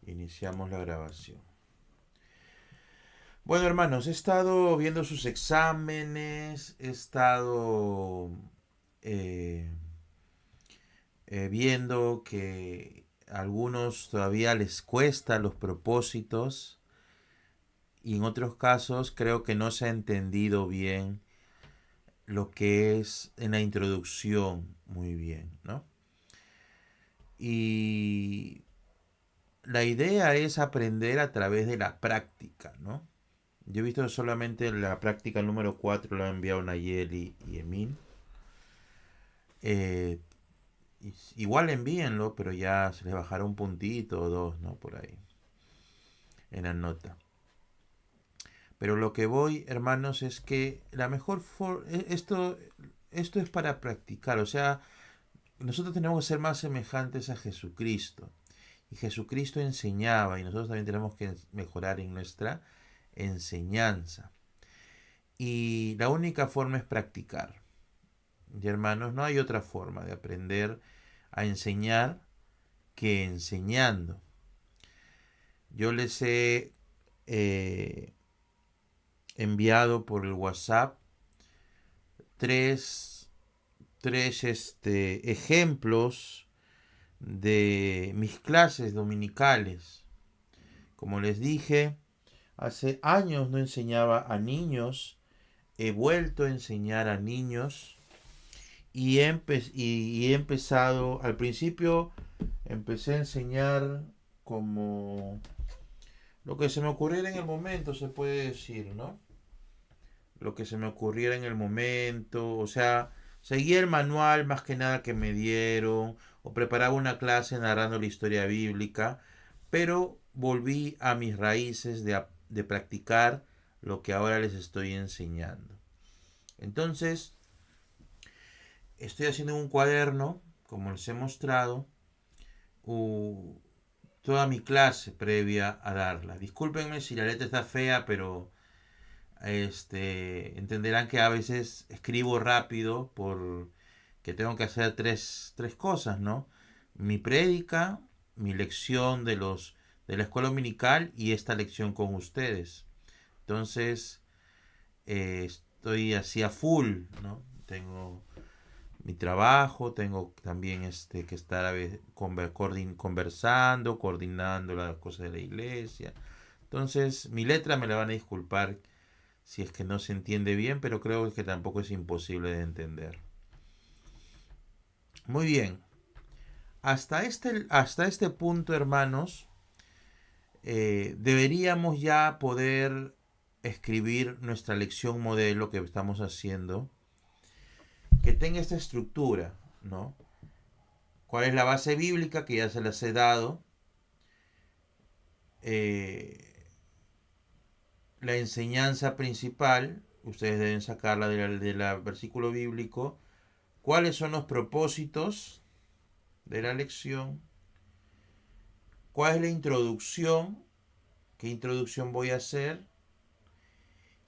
Iniciamos la grabación. Bueno, hermanos, he estado viendo sus exámenes, he estado eh, viendo que a algunos todavía les cuesta los propósitos y en otros casos creo que no se ha entendido bien lo que es en la introducción muy bien, ¿no? Y la idea es aprender a través de la práctica, ¿no? Yo he visto solamente la práctica número 4 lo han enviado Nayeli y Emin. Eh, Igual envíenlo, pero ya se les bajará un puntito o dos, ¿no? Por ahí, en la nota. Pero lo que voy, hermanos, es que la mejor forma... Esto es para practicar, o sea, nosotros tenemos que ser más semejantes a Jesucristo. Y Jesucristo enseñaba y nosotros también tenemos que mejorar en nuestra enseñanza. Y la única forma es practicar. Y hermanos, no hay otra forma de aprender a enseñar que enseñando. Yo les he eh, enviado por el WhatsApp tres, ejemplos de mis clases dominicales. Como les dije, hace años no enseñaba a niños, he vuelto a enseñar a niños y he empezado, al principio empecé a enseñar como lo que se me ocurriera en el momento, se puede decir, ¿no? Lo que se me ocurriera en el momento, o sea, seguía el manual más que nada que me dieron, o preparaba una clase narrando la historia bíblica, pero volví a mis raíces de practicar lo que ahora les estoy enseñando. Entonces, estoy haciendo un cuaderno, como les he mostrado, toda mi clase previa a darla. Discúlpenme si la letra está fea, pero entenderán que a veces escribo rápido por que tengo que hacer tres cosas, ¿no? Mi prédica, mi lección de la escuela dominical y esta lección con ustedes. Entonces, estoy así a full, ¿no? Tengo mi trabajo, tengo también que estar a veces conversando, coordinando las cosas de la iglesia. Entonces, mi letra me la van a disculpar si es que no se entiende bien, pero creo que tampoco es imposible de entender. Muy bien, hasta este punto, hermanos, deberíamos ya poder escribir nuestra lección modelo que estamos haciendo, que tenga esta estructura, ¿no? ¿Cuál es la base bíblica que ya se las he dado? Eh, la enseñanza principal, ustedes deben sacarla del versículo bíblico. ¿Cuáles son los propósitos de la lección? ¿Cuál es la introducción? ¿Qué introducción voy a hacer?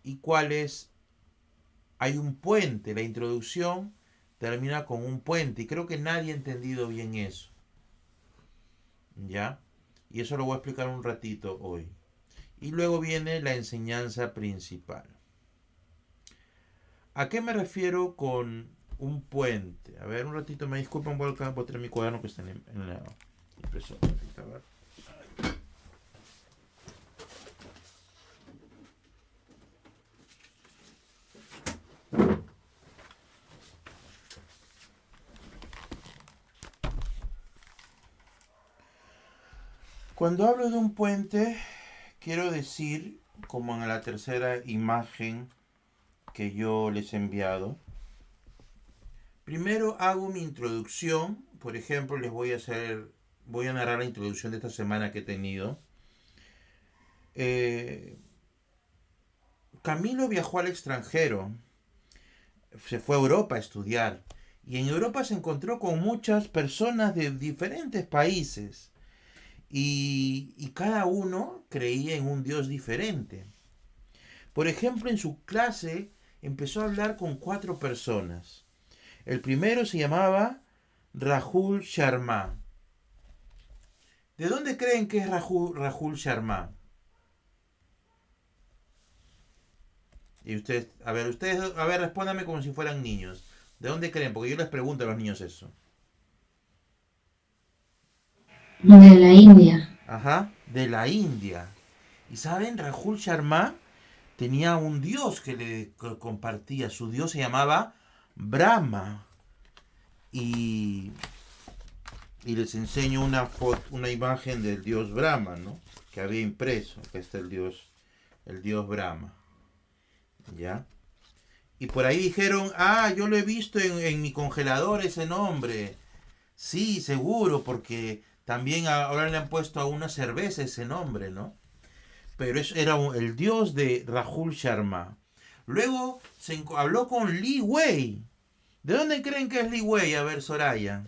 ¿Y cuál es? Hay un puente, la introducción termina con un puente y creo que nadie ha entendido bien eso. ¿Ya? Y eso lo voy a explicar un ratito hoy. Y luego viene la enseñanza principal. ¿A qué me refiero con un puente? A ver, un ratito, me disculpan, voy a botar mi cuaderno que está en la impresora. A ver. Cuando hablo de un puente, quiero decir, como en la tercera imagen que yo les he enviado, primero hago mi introducción. Por ejemplo, voy a narrar la introducción de esta semana que he tenido. Eh, Camilo viajó al extranjero, se fue a Europa a estudiar y en Europa se encontró con muchas personas de diferentes países y cada uno creía en un Dios diferente. Por ejemplo, en su clase empezó a hablar con 4 personas. El primero se llamaba Rahul Sharma. ¿De dónde creen que es Rahul Sharma? Y ustedes, a ver, respóndanme como si fueran niños. ¿De dónde creen? Porque yo les pregunto a los niños eso. De la India. Ajá, de la India. ¿Y saben? Rahul Sharma tenía un dios que le compartía. Su dios se llamaba Brahma. Y, y les enseño una imagen del dios Brahma, ¿no? Que había impreso. Acá está el dios Brahma. ¿Ya? Y por ahí dijeron, yo lo he visto en mi congelador ese nombre. Sí, seguro, porque también ahora le han puesto a una cerveza ese nombre, ¿no? Pero eso era el dios de Rahul Sharma. Luego habló con Li Wei. ¿De dónde creen que es Li Wei? A ver, Soraya.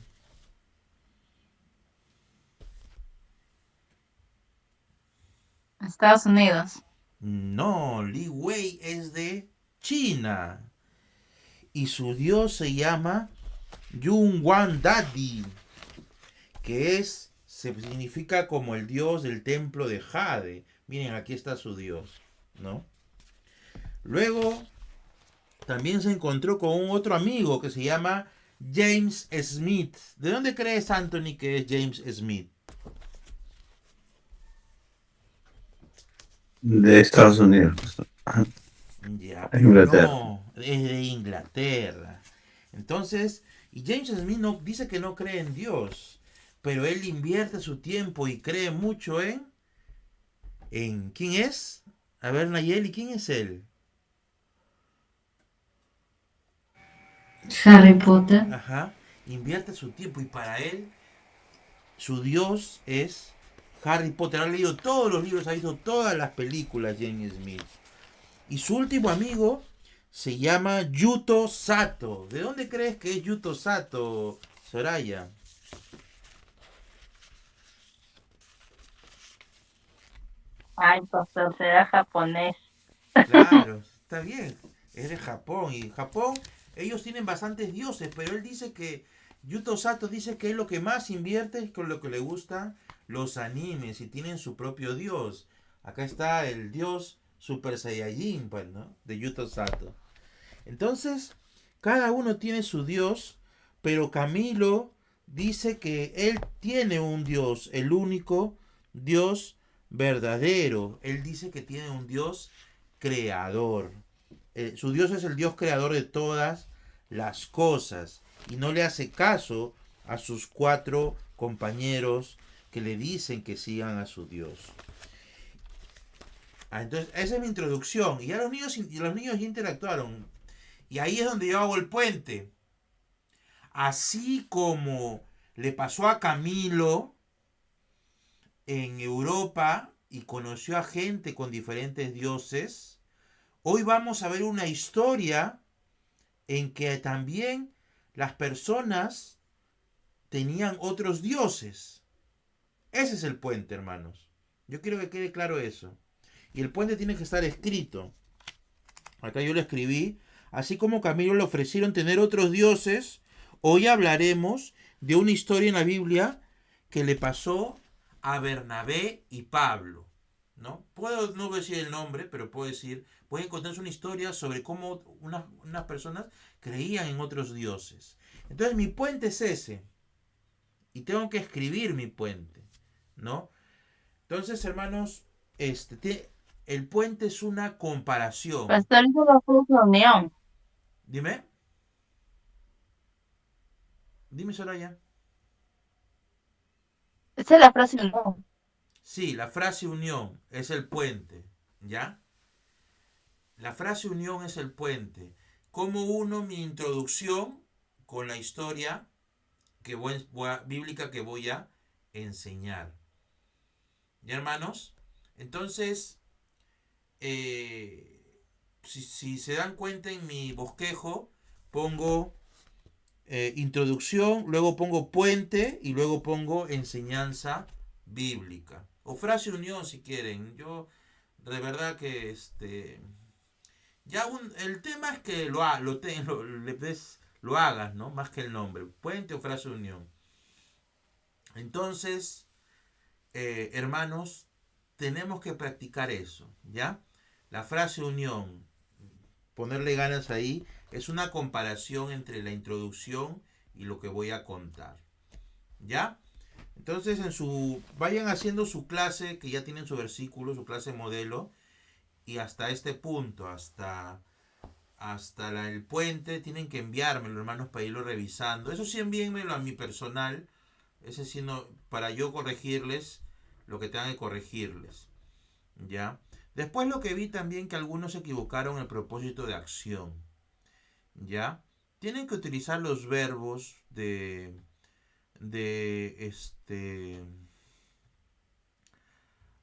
Estados Unidos. No, Li Wei es de China. Y su dios se llama Yun Wan Daddy, significa como el dios del templo de Jade. Miren, aquí está su dios, ¿no? Luego también se encontró con un otro amigo que se llama James Smith. ¿De dónde crees, Anthony, que es James Smith? De Estados Unidos, Ya, pero Inglaterra. no, es de Inglaterra. Entonces, y James Smith no, dice que no cree en Dios, pero él invierte su tiempo y cree mucho en ¿quién es? A ver, Nayeli, ¿quién es él? Harry Potter. Ajá, invierte su tiempo y para él su Dios es Harry Potter. Ha leído todos los libros, ha visto todas las películas James Smith. Y su último amigo se llama Yuto Sato. ¿De dónde crees que es Yuto Sato, Soraya? Ay, pastor, será japonés. Claro, está bien. Es de Japón. Y Japón, ellos tienen bastantes dioses, pero él dice que Yuto Sato dice que es lo que más invierte es con lo que le gustan los animes y tienen su propio dios. Acá está el dios Super Saiyajin, pues, ¿no? De Yuto Sato. Entonces, cada uno tiene su dios, pero Camilo dice que él tiene un dios, el único dios verdadero. Él dice que tiene un dios creador. Su dios es el dios creador de todas las cosas y no le hace caso a sus cuatro compañeros que le dicen que sigan a su dios. Entonces, esa es mi introducción. Y ya los niños interactuaron. Y ahí es donde yo hago el puente. Así como le pasó a Camilo en Europa y conoció a gente con diferentes dioses, hoy vamos a ver una historia en que también las personas tenían otros dioses. Ese es el puente, hermanos. Yo quiero que quede claro eso. Y el puente tiene que estar escrito. Acá yo lo escribí. Así como Camilo le ofrecieron tener otros dioses, hoy hablaremos de una historia en la Biblia que le pasó a Bernabé y Pablo. ¿No? Puedo no decir el nombre, pero puede encontrarse una historia sobre cómo unas personas creían en otros dioses. Entonces mi puente es ese. Y tengo que escribir mi puente. ¿No? Entonces, hermanos, el puente es una comparación. Pastor, hizo la frase unión. Dime. Dime, Soraya. Esa es la frase unión. Sí, la frase unión es el puente. ¿Ya? La frase unión es el puente. Como uno mi introducción con la historia bíblica que voy a enseñar. ¿Ya, hermanos? Entonces, si se dan cuenta en mi bosquejo, pongo introducción, luego pongo puente y luego pongo enseñanza bíblica. O frase unión si quieren. Yo de verdad que el tema es que lo hagas, ¿no? Más que el nombre. Puente o frase unión. Entonces, hermanos, tenemos que practicar eso, ¿ya? La frase unión, ponerle ganas ahí, es una comparación entre la introducción y lo que voy a contar, ¿ya? Entonces, vayan haciendo su clase, que ya tienen su versículo, su clase modelo, y hasta este punto, hasta el puente, tienen que enviármelo, hermanos, para irlo revisando. Eso sí, envíenmelo a mi personal, ese sí, no, para yo corregirles lo que tengan que corregirles, ¿ya? Después lo que vi también que algunos se equivocaron en el propósito de acción, ¿ya? Tienen que utilizar los verbos de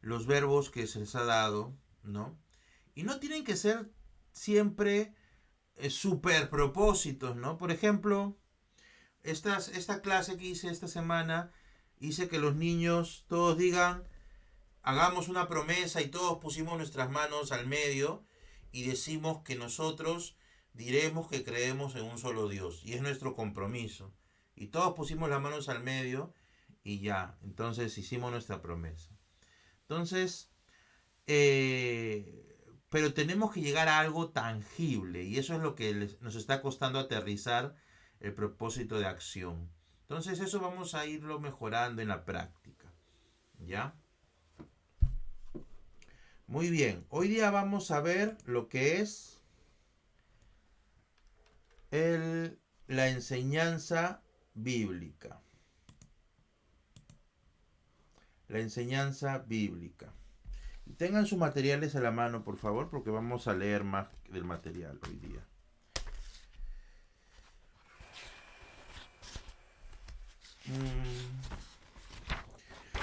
los verbos que se les ha dado, ¿no? Y no tienen que ser siempre super propósitos, ¿no? Por ejemplo, esta clase que hice esta semana, hice que los niños todos digan, hagamos una promesa y todos pusimos nuestras manos al medio y decimos que nosotros diremos que creemos en un solo Dios y es nuestro compromiso. Y todos pusimos las manos al medio y ya, entonces hicimos nuestra promesa. Entonces, pero tenemos que llegar a algo tangible y eso es lo que nos está costando aterrizar el propósito de acción. Entonces eso vamos a irlo mejorando en la práctica, ¿ya? Muy bien, hoy día vamos a ver lo que es la enseñanza bíblica. La enseñanza bíblica. Tengan sus materiales a la mano, por favor, porque vamos a leer más del material hoy día.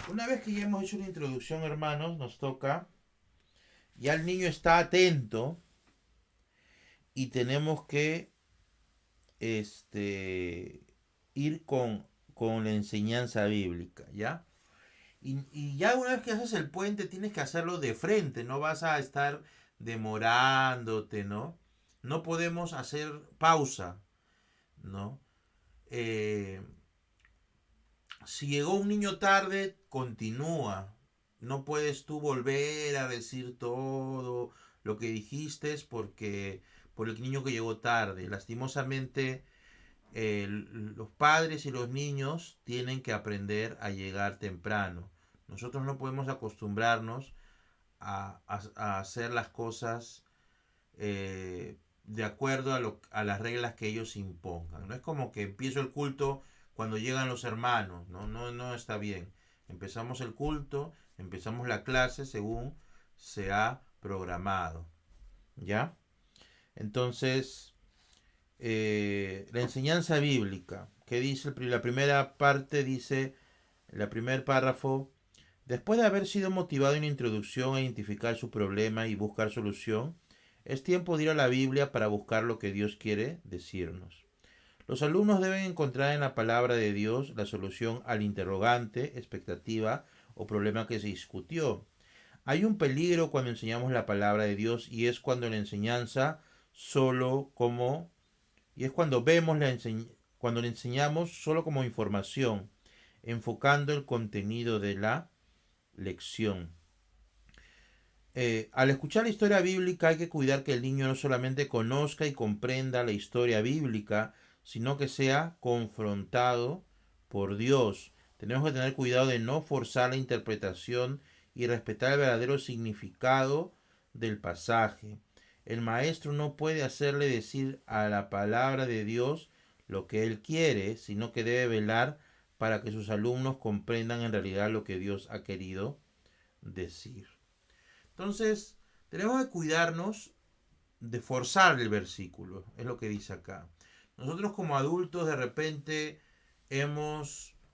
Una vez que ya hemos hecho la introducción, hermanos, nos toca, ya el niño está atento y tenemos que ir con la enseñanza bíblica, ¿ya? Y ya una vez que haces el puente tienes que hacerlo de frente, no vas a estar demorándote, ¿no? No podemos hacer pausa, ¿no? Si llegó un niño tarde, continúa. No puedes tú volver a decir todo lo que dijiste por el niño que llegó tarde. Lastimosamente, los padres y los niños tienen que aprender a llegar temprano. Nosotros no podemos acostumbrarnos a hacer las cosas de acuerdo a las reglas que ellos impongan. No es como que empiezo el culto cuando llegan los hermanos, no está bien. Empezamos el culto, empezamos la clase según se ha programado. ¿Ya? Entonces, la enseñanza bíblica, que dice, la primera parte dice, el primer párrafo, después de haber sido motivado en la introducción a identificar su problema y buscar solución, es tiempo de ir a la Biblia para buscar lo que Dios quiere decirnos. Los alumnos deben encontrar en la palabra de Dios la solución al interrogante, expectativa o problema que se discutió. Hay un peligro cuando enseñamos la palabra de Dios y es cuando la enseñanza cuando vemos cuando le enseñamos solo como información, enfocando el contenido de la lección. Al escuchar la historia bíblica hay que cuidar que el niño no solamente conozca y comprenda la historia bíblica, sino que sea confrontado por Dios. Tenemos que tener cuidado de no forzar la interpretación y respetar el verdadero significado del pasaje. El maestro no puede hacerle decir a la palabra de Dios lo que él quiere, sino que debe velar para que sus alumnos comprendan en realidad lo que Dios ha querido decir. Entonces, tenemos que cuidarnos de forzar el versículo, es lo que dice acá. Nosotros como adultos de repente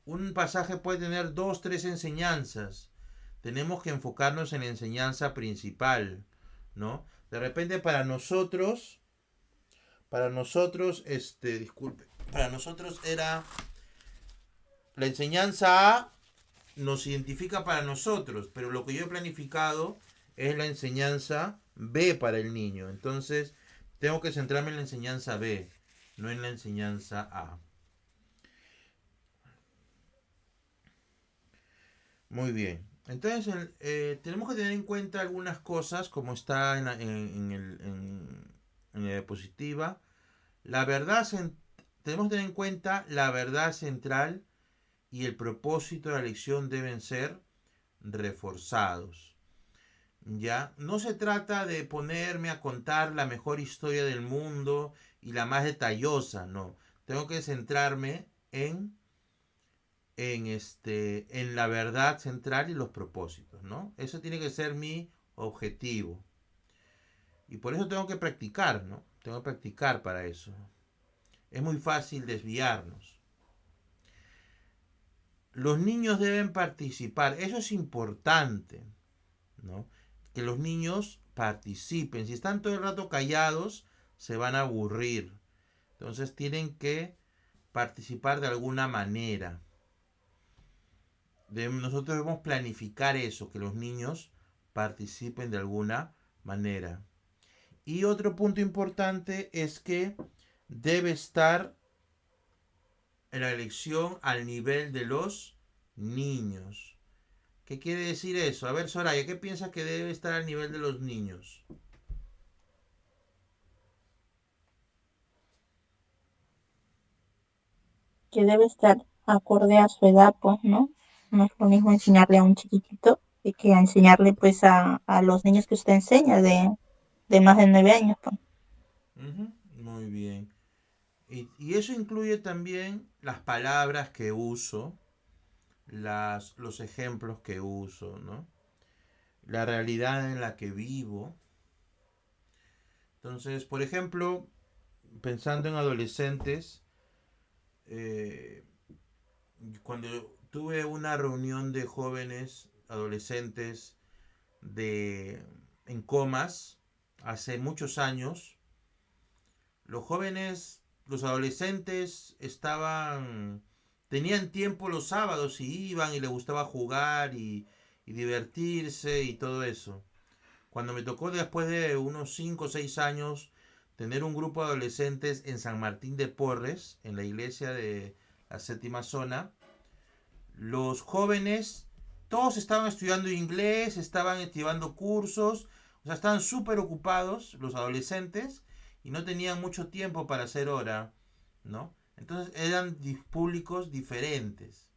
un pasaje puede tener 2, 3 enseñanzas. Tenemos que enfocarnos en la enseñanza principal, ¿no? De repente para nosotros, para nosotros era la enseñanza A nos identifica para nosotros, pero lo que yo he planificado es la enseñanza B para el niño. Entonces, tengo que centrarme en la enseñanza B, no en la enseñanza A. Muy bien. Entonces, tenemos que tener en cuenta algunas cosas, como está en la diapositiva. La verdad, tenemos que tener en cuenta la verdad central y el propósito de la lección deben ser reforzados. ¿Ya? No se trata de ponerme a contar la mejor historia del mundo y la más detallosa, no. Tengo que centrarme en la verdad central y los propósitos, ¿no? Eso tiene que ser mi objetivo. Y por eso tengo que practicar, ¿no? Tengo que practicar para eso. Es muy fácil desviarnos. Los niños deben participar, eso es importante, ¿no? Que los niños participen. Si están todo el rato callados, se van a aburrir. Entonces tienen que participar de alguna manera. Nosotros debemos planificar eso, que los niños participen de alguna manera. Y otro punto importante es que debe estar en la elección al nivel de los niños. ¿Qué quiere decir eso? A ver, Soraya, ¿qué piensas que debe estar al nivel de los niños? Que debe estar acorde a su edad, pues, ¿no? No es lo mismo enseñarle a un chiquitito que a enseñarle, pues, a los niños que usted enseña de más de 9 años, pues. Ujú, muy bien. Y eso incluye también las palabras que uso, los ejemplos que uso, ¿no? La realidad en la que vivo. Entonces, por ejemplo, pensando en adolescentes, eh, cuando tuve una reunión de jóvenes adolescentes de, en comas hace muchos años, los adolescentes tenían tiempo los sábados y iban y les gustaba jugar y divertirse y todo eso. Cuando me tocó después de unos 5 o 6 años tener un grupo de adolescentes en San Martín de Porres, en la iglesia de la séptima zona, los jóvenes, todos estaban estudiando inglés, estaban llevando cursos, o sea, estaban súper ocupados los adolescentes y no tenían mucho tiempo para hacer hora, ¿no? Entonces eran públicos diferentes,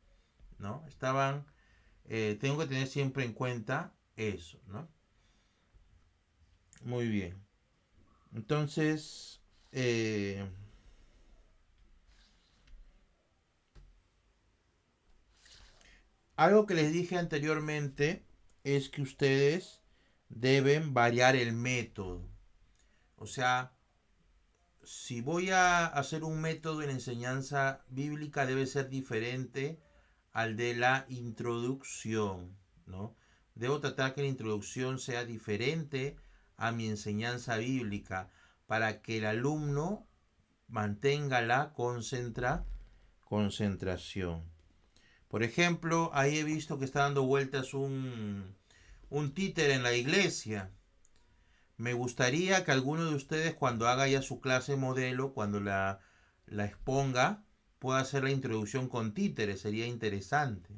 ¿no? Tengo que tener siempre en cuenta eso, ¿no? Muy bien. Entonces, eh, algo que les dije anteriormente es que ustedes deben variar el método. O sea, si voy a hacer un método en enseñanza bíblica debe ser diferente al de la introducción, ¿no? Debo tratar que la introducción sea diferente a mi enseñanza bíblica para que el alumno mantenga la concentración. Por ejemplo, ahí he visto que está dando vueltas un títere en la iglesia. Me gustaría que alguno de ustedes cuando haga ya su clase modelo, cuando la exponga, pueda hacer la introducción con títeres. Sería interesante,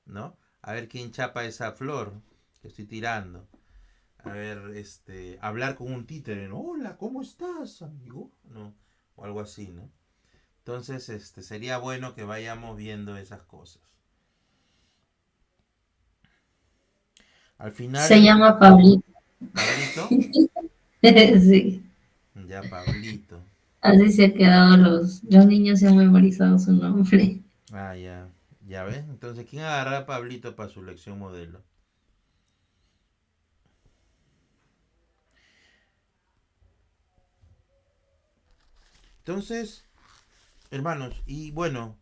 ¿no? A ver quién chapa esa flor que estoy tirando. A ver, hablar con un títere, ¿no? Hola, ¿cómo estás, amigo? No, o algo así, ¿no? Entonces, sería bueno que vayamos viendo esas cosas. Al Se final, llama Pablito. Pablito, Sí, ya Pablito. así se han quedado los niños se han memorizado su nombre. Ah, ya, ya ves. Entonces, ¿quién agarra a Pablito para su lección modelo? Entonces, hermanos, y bueno,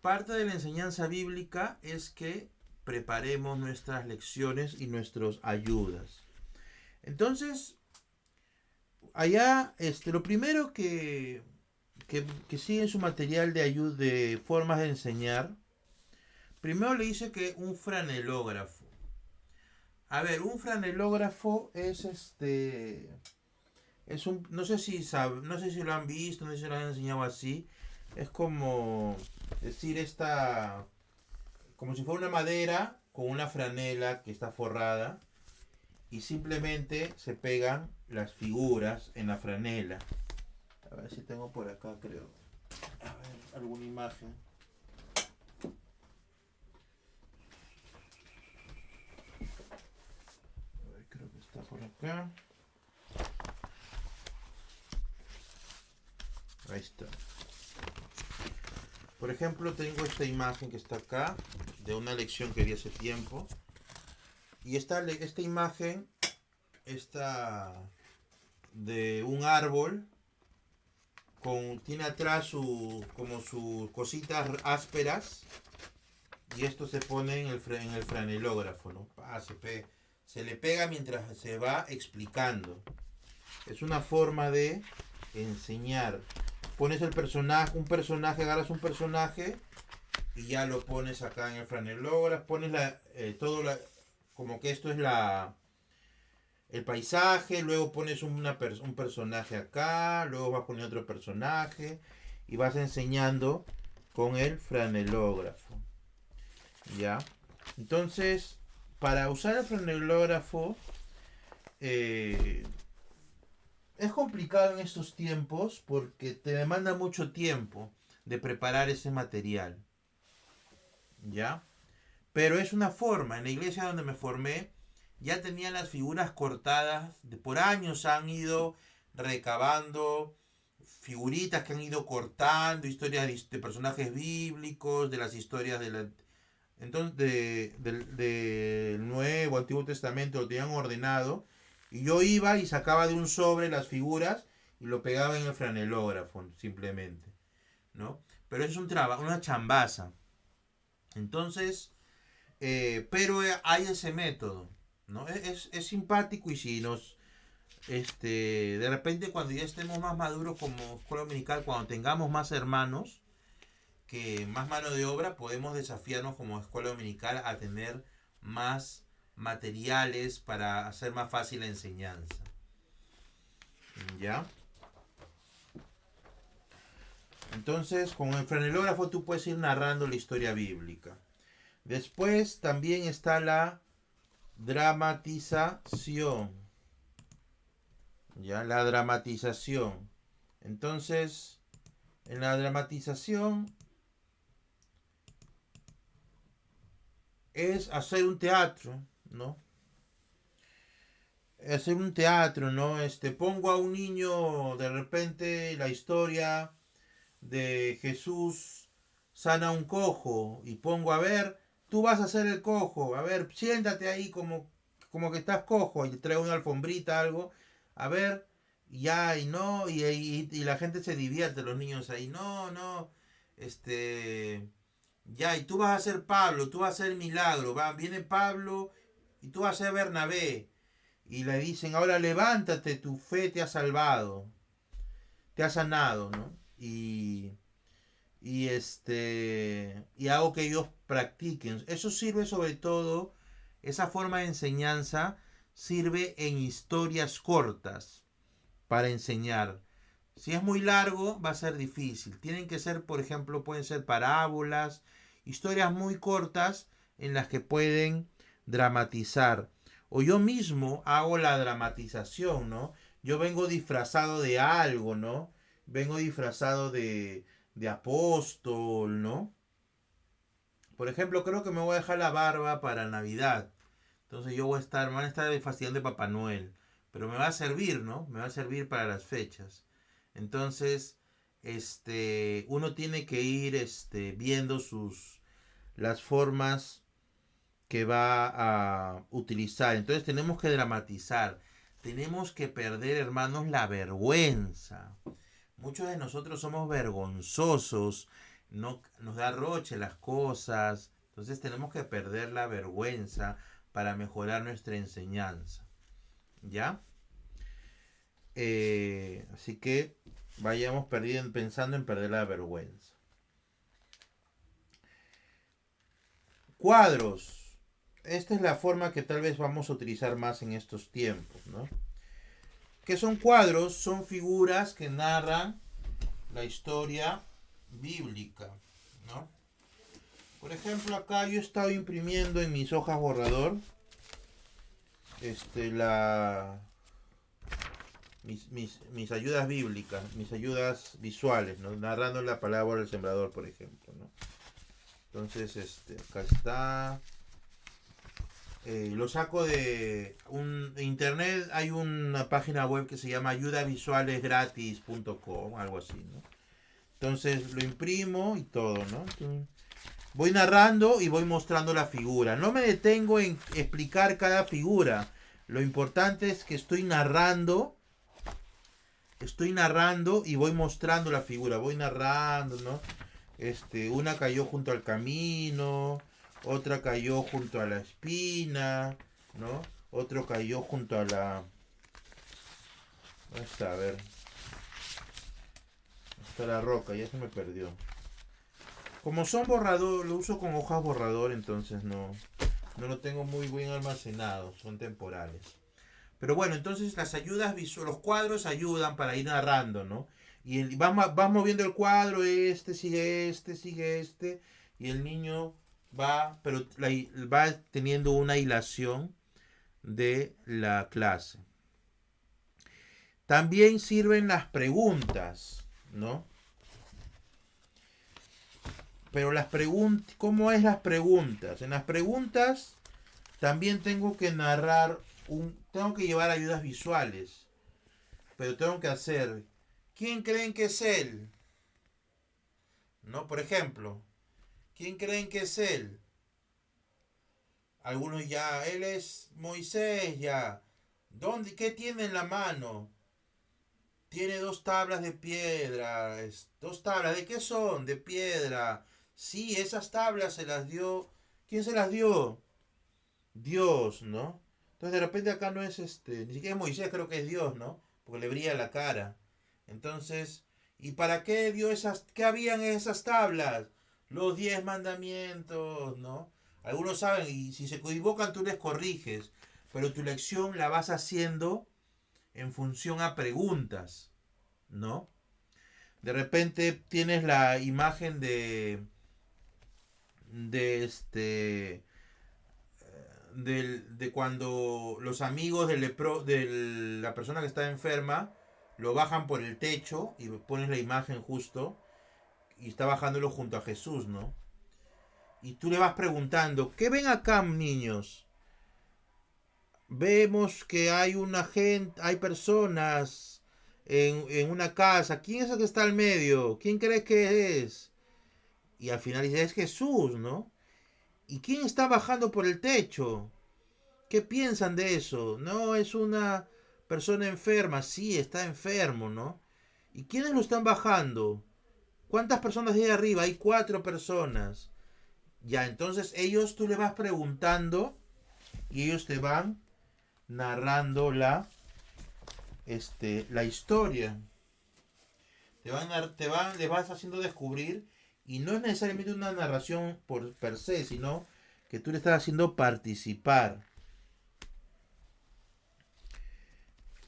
parte de la enseñanza bíblica es que preparemos nuestras lecciones y nuestras ayudas. Entonces, allá, lo primero que sigue en su material de ayuda de formas de enseñar, primero le dice que un franelógrafo. A ver, un franelógrafo no sé si no sé si lo han visto, no sé si lo han enseñado así. Es como decir como si fuera una madera con una franela que está forrada y simplemente se pegan las figuras en la franela. A ver si tengo por acá, creo. A ver, alguna imagen. A ver, creo que está por acá. Ahí está. Por ejemplo, tengo esta imagen que está acá, de una lección que di hace tiempo. Y esta imagen está de un árbol, tiene atrás como sus cositas ásperas. Y esto se pone en el franelógrafo, ¿no? Se le pega mientras se va explicando. Es una forma de enseñar. Pones un personaje, agarras un personaje y ya lo pones acá en el franelógrafo, pones como que esto es el paisaje, luego pones un personaje acá, luego vas poniendo otro personaje y vas enseñando con el franelógrafo. ¿Ya? Entonces, para usar el franelógrafo, es complicado en estos tiempos porque te demanda mucho tiempo de preparar ese material. ¿Ya? Pero es una forma. En la iglesia donde me formé ya tenían las figuras cortadas. Por años han ido recabando figuritas que han ido cortando, historias de personajes bíblicos, de las historias entonces del Nuevo, Antiguo Testamento, lo tenían ordenado. Y yo iba y sacaba de un sobre las figuras y lo pegaba en el franelógrafo, simplemente. ¿No? Pero es una chambaza. Entonces, pero hay ese método, ¿no? Es simpático y si de repente cuando ya estemos más maduros como escuela dominical, cuando tengamos más hermanos, que más mano de obra, podemos desafiarnos como escuela dominical a tener más materiales para hacer más fácil la enseñanza. ¿Ya? Entonces, con el franelógrafo tú puedes ir narrando la historia bíblica. Después también está la dramatización. Ya, la dramatización. Entonces, en la dramatización es hacer un teatro, ¿no? Hacer un teatro, ¿no? Pongo a un niño de repente la historia de Jesús sana a un cojo y pongo a ver, tú vas a ser el cojo, a ver, siéntate ahí como que estás cojo y te traigo una alfombrita, algo, a ver, ya y no, y la gente se divierte, los niños ahí, no, ya, y tú vas a ser Pablo, tú vas a ser Milagro, viene Pablo y tú vas a ser Bernabé. Y le dicen, ahora levántate, tu fe te ha salvado, te ha sanado, ¿no? Y hago que ellos practiquen. Eso sirve sobre todo, esa forma de enseñanza sirve en historias cortas para enseñar. Si es muy largo, va a ser difícil. Tienen que ser, por ejemplo, pueden ser parábolas, historias muy cortas en las que pueden dramatizar. O yo mismo hago la dramatización, ¿no? Yo vengo disfrazado de algo, ¿no? Vengo disfrazado de apóstol, ¿no? Por ejemplo, creo que me voy a dejar la barba para Navidad. Entonces me van a estar fastidiando de Papá Noel. Pero me va a servir, ¿no? Me va a servir para las fechas. Entonces, uno tiene que ir viendo las formas que va a utilizar. Entonces tenemos que dramatizar. Tenemos que perder, hermanos, la vergüenza. Muchos de nosotros somos vergonzosos, no, nos da roche las cosas. Entonces tenemos que perder la vergüenza para mejorar nuestra enseñanza. ¿Ya? Así que vayamos pensando en perder la vergüenza. Cuadros. Esta es la forma que tal vez vamos a utilizar más en estos tiempos, ¿no? ¿Qué son cuadros? Son figuras que narran la historia bíblica, ¿no? Por ejemplo, acá yo he estado imprimiendo en mis hojas borrador la mis ayudas bíblicas, mis ayudas visuales, ¿no? Narrando la palabra del sembrador, por ejemplo, ¿no? Entonces, acá está. Lo saco de internet. Hay una página web que se llama ayudavisualesgratis.com, algo así, ¿no? Entonces lo imprimo y todo, ¿no? Entonces, voy narrando y voy mostrando la figura. No me detengo en explicar cada figura. Lo importante es que estoy narrando y voy mostrando la figura. Voy narrando, ¿no? Una cayó junto al camino, otra cayó junto a la espina, ¿no? Otro cayó junto a la... ¿Dónde está? A ver. Está la roca, ya se me perdió. Como son borrador, lo uso con hojas borrador, entonces no lo tengo muy bien almacenado, son temporales. Pero bueno, entonces las ayudas visuales, los cuadros ayudan para ir narrando, ¿no? Y vas moviendo el cuadro, sigue este, y el niño va, pero va teniendo una hilación de la clase. También sirven las preguntas, ¿no? Pero las preguntas, ¿cómo es las preguntas? En las preguntas también tengo que narrar tengo que llevar ayudas visuales, pero tengo que hacer, ¿quién creen que es él? ¿No? Por ejemplo, ¿quién creen que es él? Algunos ya, él es Moisés, ya. ¿Dónde? ¿Qué tiene en la mano? Tiene dos tablas de piedra. Dos tablas, ¿de qué son? De piedra. Sí, esas tablas se las dio. ¿Quién se las dio? Dios, ¿no? Entonces de repente acá no es ni siquiera es Moisés, creo que es Dios, ¿no? Porque le brilla la cara. Entonces, ¿y para qué dio qué habían en esas tablas? Los 10 mandamientos, ¿no? Algunos saben, y si se equivocan tú les corriges, pero tu lección la vas haciendo en función a preguntas, ¿no? De repente tienes la imagen de de cuando los amigos de la persona que está enferma lo bajan por el techo y pones la imagen justo y está bajándolo junto a Jesús, ¿no? Y tú le vas preguntando, ¿qué ven acá, niños? Vemos que hay hay personas en una casa. ¿Quién es el que está al medio? ¿Quién crees que es? Y al final dice, es Jesús, ¿no? ¿Y quién está bajando por el techo? ¿Qué piensan de eso? No, es una persona enferma. Sí, está enfermo, ¿no? ¿Y quiénes lo están bajando? ¿Cuántas personas hay arriba? Hay 4 personas. Ya, entonces tú le vas preguntando y ellos te van narrando la historia. Le vas haciendo descubrir y no es necesariamente una narración por per se, sino que tú le estás haciendo participar.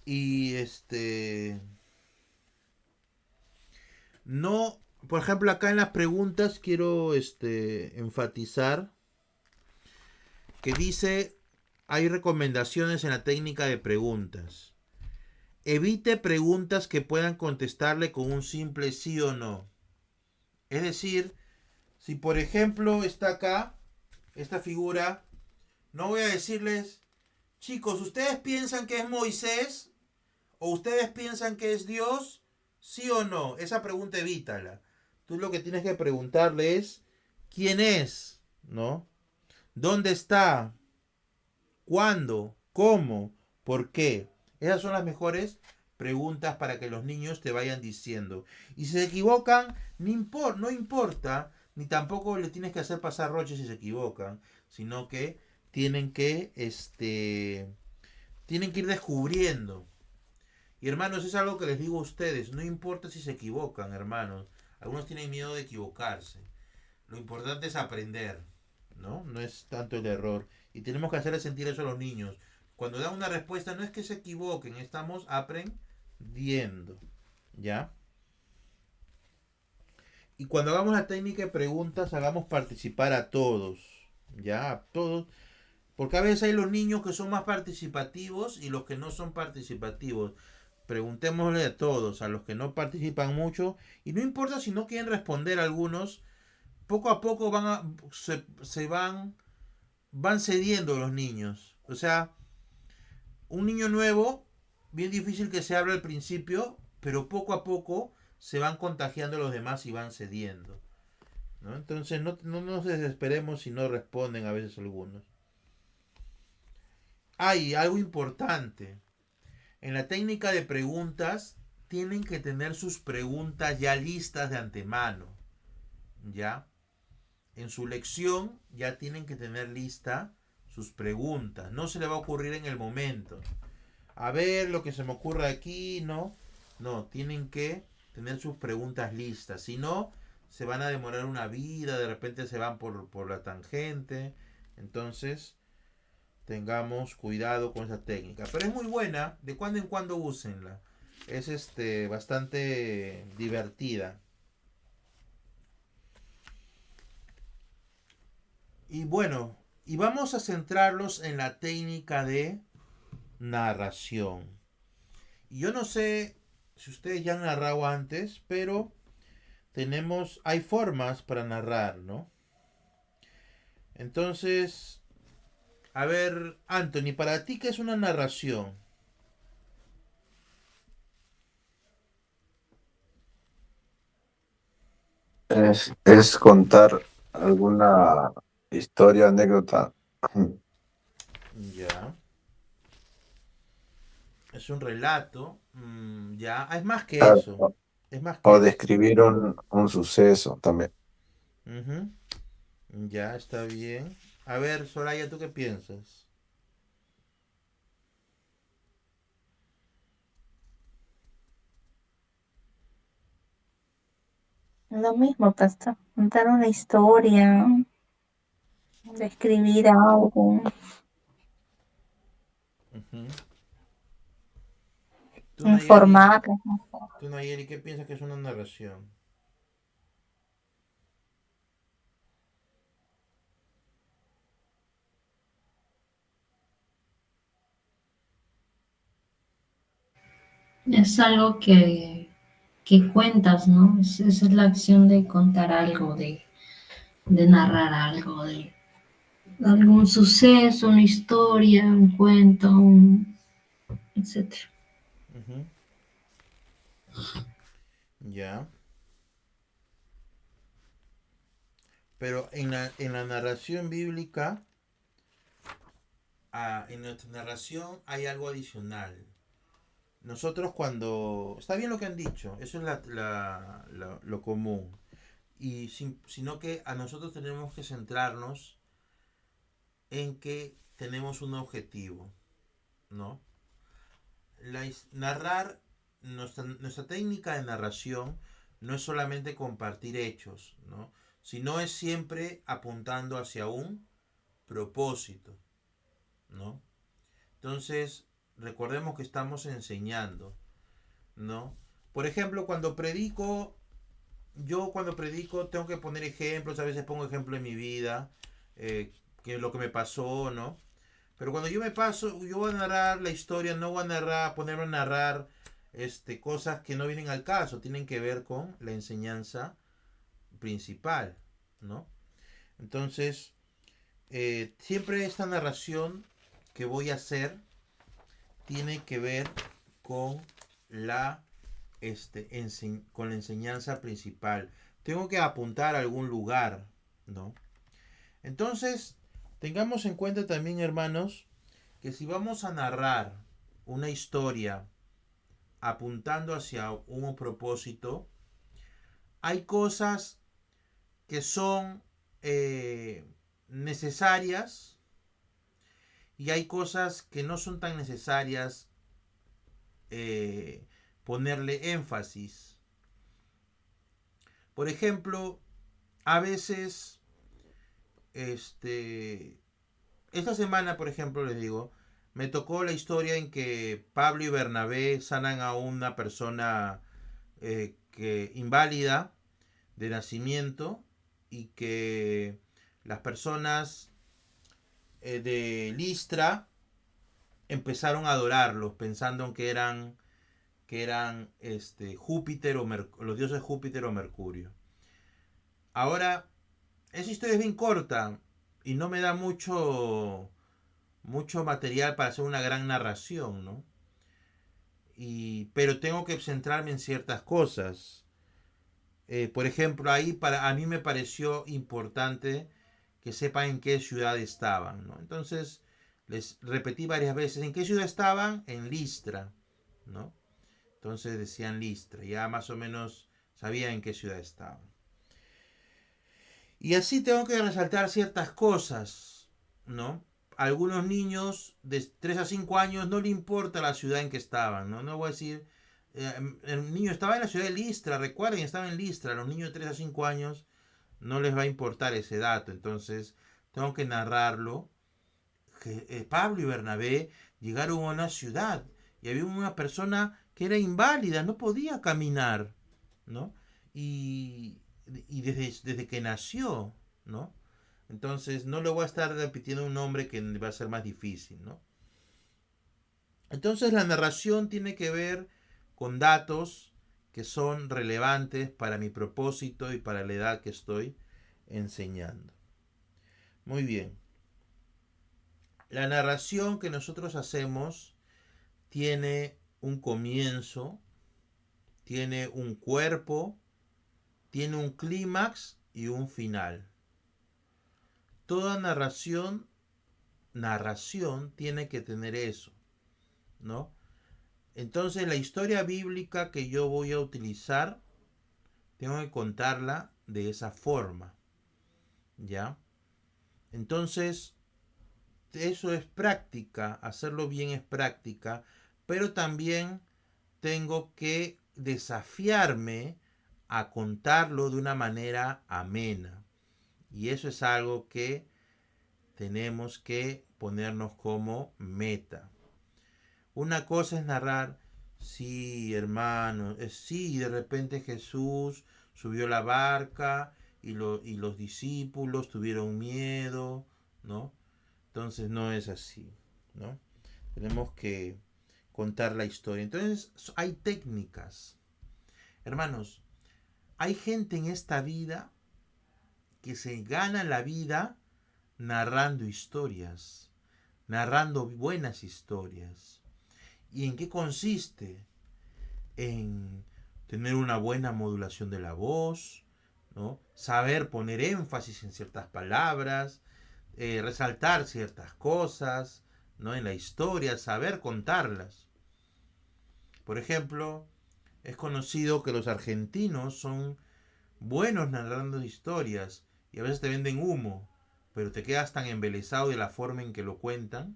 Y no, por ejemplo, acá en las preguntas quiero enfatizar que dice, hay recomendaciones en la técnica de preguntas. Evite preguntas que puedan contestarle con un simple sí o no. Es decir, si por ejemplo está acá, esta figura, no voy a decirles, chicos, ¿ustedes piensan que es Moisés? ¿O ustedes piensan que es Dios? ¿Sí o no? Esa pregunta evítala. Tú lo que tienes que preguntarle es, ¿quién es? ¿No? ¿Dónde está? ¿Cuándo? ¿Cómo? ¿Por qué? Esas son las mejores preguntas para que los niños te vayan diciendo. Y si se equivocan, no importa, ni tampoco le tienes que hacer pasar roches si se equivocan, sino que tienen que, tienen que ir descubriendo. Y hermanos, es algo que les digo a ustedes, no importa si se equivocan, hermanos. Algunos tienen miedo de equivocarse. Lo importante es aprender, ¿no? No es tanto el error. Y tenemos que hacerles sentir eso a los niños. Cuando dan una respuesta, no es que se equivoquen, estamos aprendiendo, ¿ya? Y cuando hagamos la técnica de preguntas, hagamos participar a todos. Ya, a todos. Porque a veces hay los niños que son más participativos y los que no son participativos. Preguntémosle a todos, a los que no participan mucho. Y no importa si no quieren responder algunos, poco a poco van cediendo los niños. O sea, un niño nuevo, bien difícil que se abra al principio, pero poco a poco se van contagiando los demás y van cediendo, ¿no? Entonces no nos desesperemos si no responden a veces algunos. Hay algo importante. En la técnica de preguntas tienen que tener sus preguntas ya listas de antemano. ¿Ya? En su lección ya tienen que tener lista sus preguntas. No se le va a ocurrir en el momento. A ver lo que se me ocurre aquí, ¿no? No, tienen que tener sus preguntas listas. Si no, se van a demorar una vida, de repente se van por la tangente. Entonces, tengamos cuidado con esa técnica. Pero es muy buena, de cuando en cuando úsenla. Es bastante divertida. Y bueno, y vamos a centrarlos en la técnica de narración. Y yo no sé si ustedes ya han narrado antes, pero hay formas para narrar, ¿no? Entonces, a ver, Anthony, para ti, ¿qué es una narración? Es contar alguna historia, anécdota, Ya. Es un relato. Ya. Es más que claro, eso. Es más o que eso. describir un suceso también. Ujú. Ya, está bien. A ver, Soraya, ¿tú qué piensas? Lo mismo, pastor. Contar una historia, describir algo. Ujú. Tú, Nayeli, Informar. ¿Qué piensas que es una narración? Es algo que cuentas, ¿no? Esa es la acción de contar algo, de narrar algo, de algún suceso, una historia, un cuento, etcétera. Ujú. Ya. Pero en la narración bíblica, en nuestra narración hay algo adicional. Nosotros cuando... Está bien lo que han dicho, eso es lo común. Sino que a nosotros tenemos que centrarnos en que tenemos un objetivo, ¿no? Narrar, nuestra técnica de narración no es solamente compartir hechos, ¿no? Sino es siempre apuntando hacia un propósito, ¿no? Entonces, recordemos que estamos enseñando, ¿no? Por ejemplo, cuando predico tengo que poner ejemplos, a veces pongo ejemplo en mi vida, que lo que me pasó, ¿no? Pero cuando yo voy a narrar la historia, no voy a ponerme a narrar cosas que no vienen al caso, tienen que ver con la enseñanza principal, ¿no? Entonces, siempre esta narración que voy a hacer tiene que ver con la, con la enseñanza principal. Tengo que apuntar a algún lugar, ¿no? Entonces, tengamos en cuenta también, hermanos, que si vamos a narrar una historia apuntando hacia un propósito, hay cosas que son necesarias y hay cosas que no son tan necesarias ponerle énfasis. Por ejemplo, a veces, esta semana, por ejemplo, les digo, me tocó la historia en que Pablo y Bernabé sanan a una persona inválida de nacimiento y que las personas de Listra empezaron a adorarlos pensando que eran Júpiter o los dioses Júpiter o Mercurio. Ahora, esa historia es bien corta y no me da mucho material para hacer una gran narración, ¿no? Pero tengo que centrarme en ciertas cosas. Por ejemplo, ahí a mí me pareció importante que sepan en qué ciudad estaban, ¿no? Entonces, les repetí varias veces, ¿en qué ciudad estaban? En Listra, ¿no? Entonces decían Listra, ya más o menos sabía en qué ciudad estaban. Y así tengo que resaltar ciertas cosas, ¿no? A algunos niños de 3 a 5 años no le importa la ciudad en que estaban, ¿no? No voy a decir, el niño estaba en la ciudad de Listra, recuerden, estaba en Listra, a los niños de 3 a 5 años no les va a importar ese dato, entonces tengo que narrarlo. Que Pablo y Bernabé llegaron a una ciudad y había una persona que era inválida, no podía caminar, ¿no? Y desde que nació, ¿no? Entonces no le voy a estar repitiendo un nombre que va a ser más difícil, ¿no? Entonces la narración tiene que ver con datos que son relevantes para mi propósito y para la edad que estoy enseñando. Muy bien. La narración que nosotros hacemos tiene un comienzo, tiene un cuerpo, tiene un clímax y un final. Toda narración tiene que tener eso, ¿no? Entonces la historia bíblica que yo voy a utilizar, tengo que contarla de esa forma, ¿ya? Entonces, eso es práctica, hacerlo bien es práctica, pero también tengo que desafiarme a contarlo de una manera amena. Y eso es algo que tenemos que ponernos como meta. Una cosa es narrar, sí, hermano, sí, de repente Jesús subió a la barca y los discípulos tuvieron miedo, ¿no? Entonces no es así, ¿no? Tenemos que contar la historia. Entonces hay técnicas. Hermanos, hay gente en esta vida que se gana la vida narrando historias, narrando buenas historias. ¿Y en qué consiste? En tener una buena modulación de la voz, ¿no? Saber poner énfasis en ciertas palabras, resaltar ciertas cosas, ¿no? En la historia, saber contarlas. Por ejemplo, es conocido que los argentinos son buenos narrando historias y a veces te venden humo, pero te quedas tan embelesado de la forma en que lo cuentan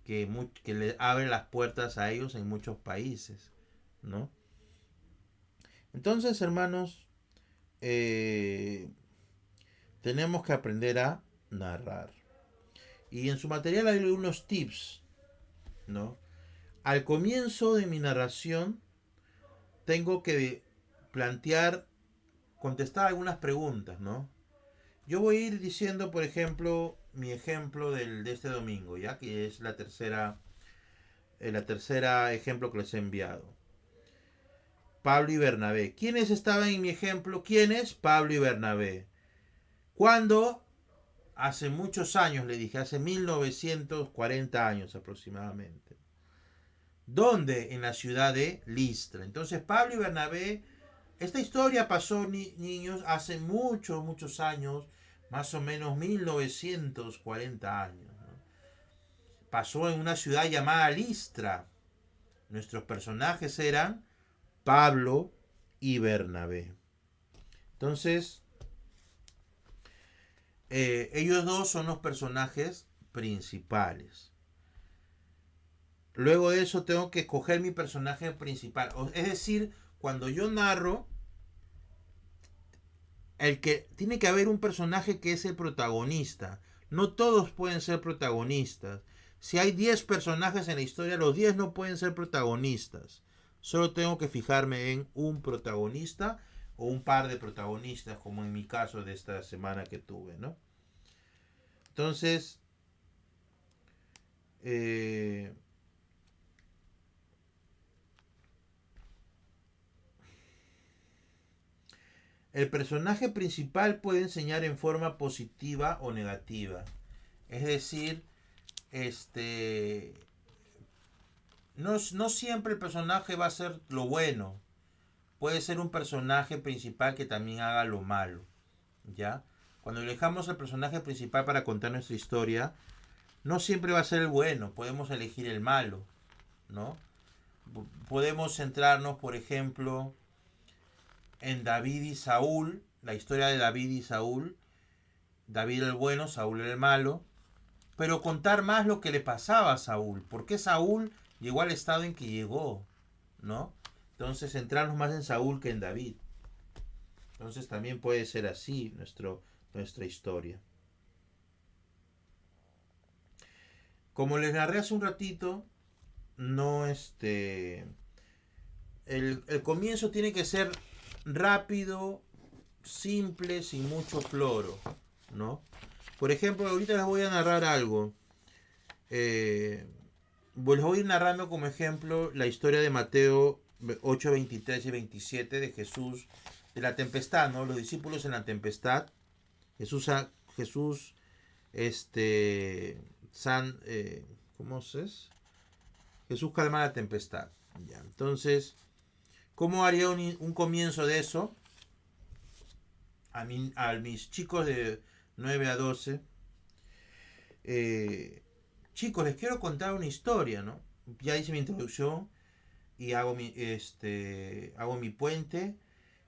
que le abre las puertas a ellos en muchos países, ¿no? Entonces, hermanos, tenemos que aprender a narrar. Y en su material hay unos tips, ¿no? Al comienzo de mi narración tengo que contestar algunas preguntas, ¿no? Yo voy a ir diciendo, por ejemplo, mi ejemplo de este domingo, ya que es la tercera ejemplo que les he enviado. Pablo y Bernabé. ¿Quiénes estaban en mi ejemplo? ¿Quiénes? Pablo y Bernabé. ¿Cuándo? Hace muchos años, le dije, hace 1940 años aproximadamente. ¿Dónde? En la ciudad de Listra. Entonces Pablo y Bernabé, esta historia pasó, niños, hace muchos años, más o menos 1940 años, ¿no? Pasó en una ciudad llamada Listra. Nuestros personajes eran Pablo y Bernabé. Entonces, ellos dos son los personajes principales. Luego de eso tengo que escoger mi personaje principal. Es decir, cuando yo narro, tiene que haber un personaje que es el protagonista. No todos pueden ser protagonistas. Si hay 10 personajes en la historia, los 10 no pueden ser protagonistas. Solo tengo que fijarme en un protagonista o un par de protagonistas, como en mi caso de esta semana que tuve, ¿no? Entonces, el personaje principal puede enseñar en forma positiva o negativa. Es decir, no siempre el personaje va a ser lo bueno. Puede ser un personaje principal que también haga lo malo, ¿ya? Cuando elegamos el personaje principal para contar nuestra historia, no siempre va a ser el bueno, podemos elegir el malo, ¿no? Podemos centrarnos, por ejemplo, en David y Saúl, la historia de David y Saúl. David era el bueno, Saúl era el malo, pero contar más lo que le pasaba a Saúl, por qué Saúl llegó al estado en que llegó, ¿no? Entonces centrarnos más en Saúl que en David. Entonces también puede ser así nuestra historia. Como les narré hace un ratito, no el comienzo tiene que ser rápido, simple, sin mucho floro, ¿no? Por ejemplo, ahorita les voy a narrar algo. Les voy a ir narrando como ejemplo la historia de Mateo 8, 23 y 27 de Jesús, de la tempestad, ¿no? Los discípulos en la tempestad. Jesús, ¿cómo es? Jesús calma la tempestad. Ya, entonces, ¿cómo haría un comienzo de eso? A mis chicos de 9 a 12. Chicos, les quiero contar una historia, ¿no? Ya hice mi introducción y hago mi puente.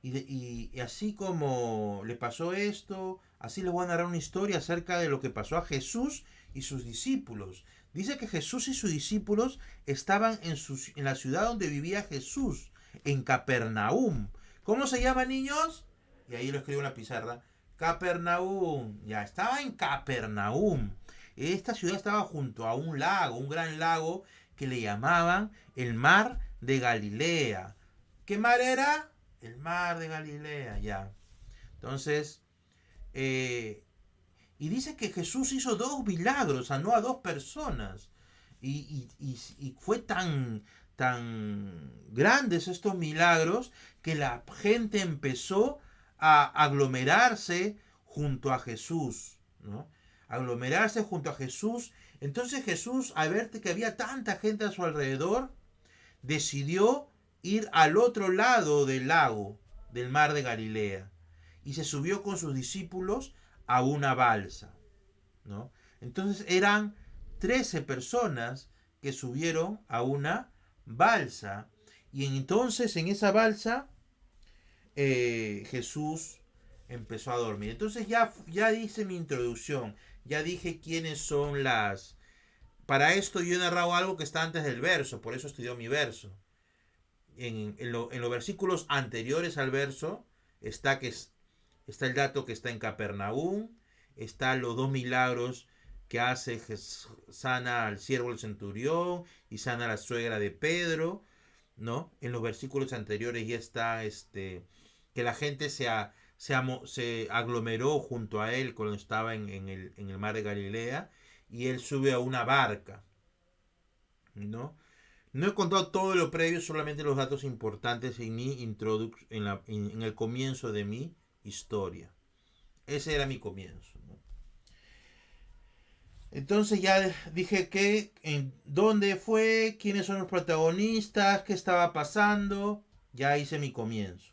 Y así como le pasó esto, así les voy a narrar una historia acerca de lo que pasó a Jesús y sus discípulos. Dice que Jesús y sus discípulos estaban en la ciudad donde vivía Jesús, en Capernaum. ¿Cómo se llama, niños? Y ahí lo escribo en la pizarra. Capernaum. Ya, estaba en Capernaum. Esta ciudad estaba junto a un lago, un gran lago que le llamaban el Mar de Galilea. ¿Qué mar era? El Mar de Galilea, ya. Entonces, y dice que Jesús hizo 2 milagros, sanó a 2 personas. Y fue tan grandes estos milagros que la gente empezó a aglomerarse junto a Jesús, ¿no? Aglomerarse junto a Jesús. Entonces Jesús, al ver que había tanta gente a su alrededor, decidió ir al otro lado del lago, del mar de Galilea, y se subió con sus discípulos a una balsa, ¿no? Entonces eran 13 personas que subieron a una balsa, y entonces en esa balsa Jesús empezó a dormir. Entonces ya hice mi introducción, ya dije quiénes son las... Para esto yo he narrado algo que está antes del verso, por eso estudió mi verso. En los versículos anteriores al verso está el dato que está en Capernaum, están los 2 milagros que hace, sana al siervo del centurión y sana a la suegra de Pedro, ¿no? En los versículos anteriores ya está que la gente se aglomeró junto a él cuando estaba en el mar de Galilea, y él sube a una barca, ¿no? No he contado todo lo previo, solamente los datos importantes en en el comienzo de mi historia. Ese era mi comienzo, ¿no? Entonces ya dije en dónde fue, quiénes son los protagonistas, qué estaba pasando. Ya hice mi comienzo.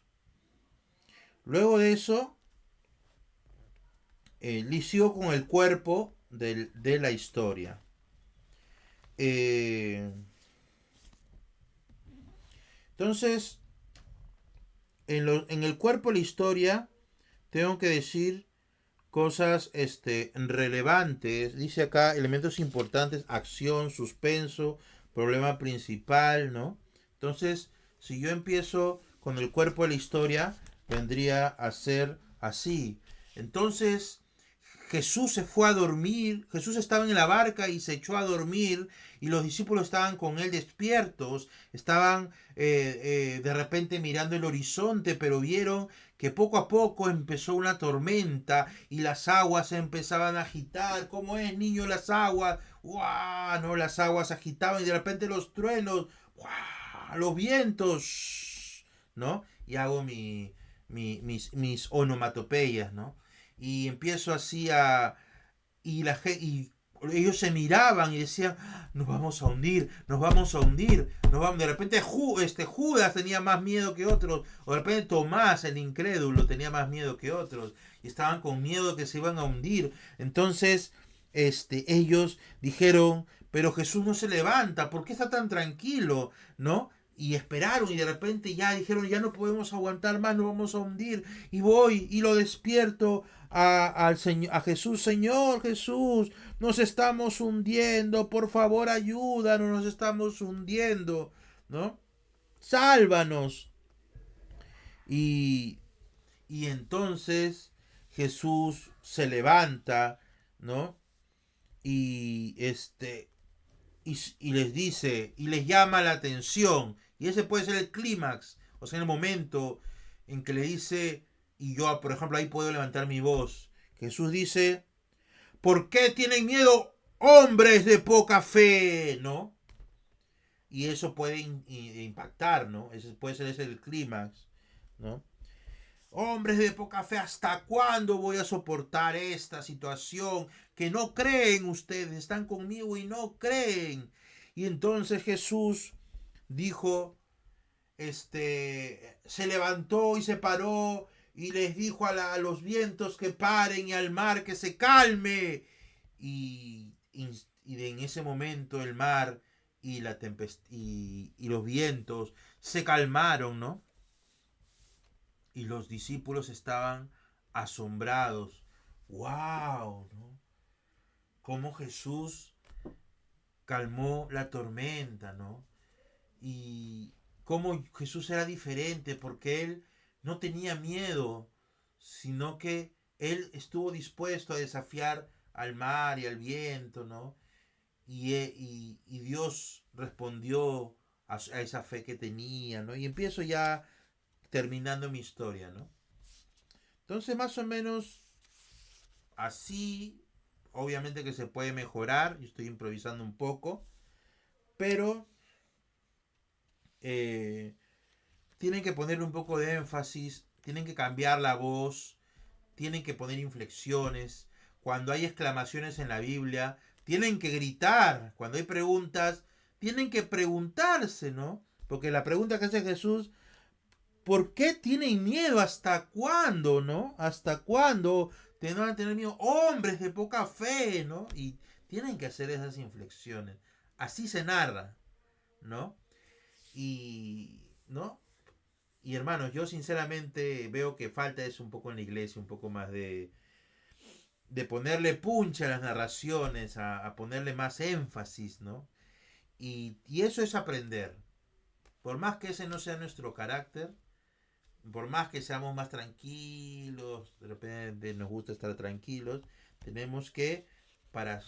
Luego de eso, lició con el cuerpo de la historia. Entonces, en el cuerpo de la historia, tengo que decir cosas relevantes. Dice acá elementos importantes: acción, suspenso, problema principal, ¿no? Entonces, si yo empiezo con el cuerpo de la historia, vendría a ser así. Entonces, Jesús se fue a dormir, Jesús estaba en la barca y se echó a dormir y los discípulos estaban con él despiertos, estaban de repente mirando el horizonte, pero vieron que poco a poco empezó una tormenta y las aguas se empezaban a agitar. ¿Cómo es, niño, las aguas? ¡Guau! No, las aguas se agitaban y de repente los truenos, ¡guau! Los vientos, ¿no? Y hago mis onomatopeyas, ¿no? Y empiezo así y ellos se miraban y decían, nos vamos a hundir, nos vamos a hundir, nos vamos. De repente Judas tenía más miedo que otros, o de repente Tomás, el incrédulo, tenía más miedo que otros, y estaban con miedo que se iban a hundir. Entonces ellos dijeron, pero Jesús no se levanta, ¿por qué está tan tranquilo? ¿No? Y esperaron y de repente ya dijeron, ya no podemos aguantar más, nos vamos a hundir. Y voy y lo despierto a Jesús. Señor Jesús, nos estamos hundiendo, por favor ayúdanos, nos estamos hundiendo, ¿no? Sálvanos. Y, y entonces Jesús se levanta, ¿no? Y y les dice, y les llama la atención, y ese puede ser el clímax, o sea, en el momento en que le dice, y yo, por ejemplo, ahí puedo levantar mi voz, Jesús dice, ¿por qué tienen miedo hombres de poca fe? ¿No? Y eso puede impactar, ¿no? Ese puede ser ese el clímax, ¿no? Hombres de poca fe, ¿hasta cuándo voy a soportar esta situación? Que no creen ustedes, están conmigo y no creen. Y entonces Jesús dijo, se levantó y se paró y les dijo a los vientos que paren y al mar que se calme. Y en ese momento el mar y la y los vientos se calmaron, ¿no? Y los discípulos estaban asombrados. ¡Wow! ¿No? Cómo Jesús calmó la tormenta, ¿no? Y cómo Jesús era diferente, porque él no tenía miedo, sino que él estuvo dispuesto a desafiar al mar y al viento, ¿no? Y Dios respondió a esa fe que tenía, ¿no? Y empiezo ya terminando mi historia, ¿no? Entonces, más o menos así, obviamente que se puede mejorar, yo estoy improvisando un poco, pero tienen que ponerle un poco de énfasis, tienen que cambiar la voz, tienen que poner inflexiones, cuando hay exclamaciones en la Biblia, tienen que gritar, cuando hay preguntas, tienen que preguntarse, ¿no? Porque la pregunta que hace Jesús, ¿por qué tienen miedo? ¿Hasta cuándo, no? ¿Hasta cuándo te van a tener miedo? Hombres de poca fe, ¿no? Y tienen que hacer esas inflexiones. Así se narra, ¿no? ¿No? Y hermanos, yo sinceramente veo que falta eso un poco en la iglesia, un poco más de ponerle punch a las narraciones, a ponerle más énfasis, ¿no? Y eso es aprender. Por más que ese no sea nuestro carácter, por más que seamos más tranquilos, de repente nos gusta estar tranquilos, tenemos que, para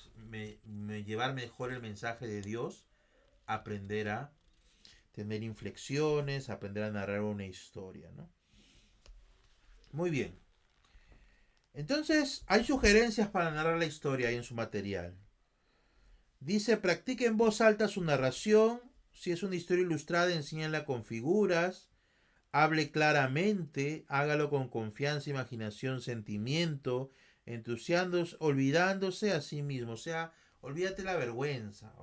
llevar mejor el mensaje de Dios, aprender a tener inflexiones, aprender a narrar una historia, ¿no? Muy bien. Entonces, hay sugerencias para narrar la historia ahí en su material. Dice, practique en voz alta su narración. Si es una historia ilustrada, enséñala con figuras. Hable claramente, hágalo con confianza, imaginación, sentimiento, entusiasmo, olvidándose a sí mismo. O sea, olvídate la vergüenza,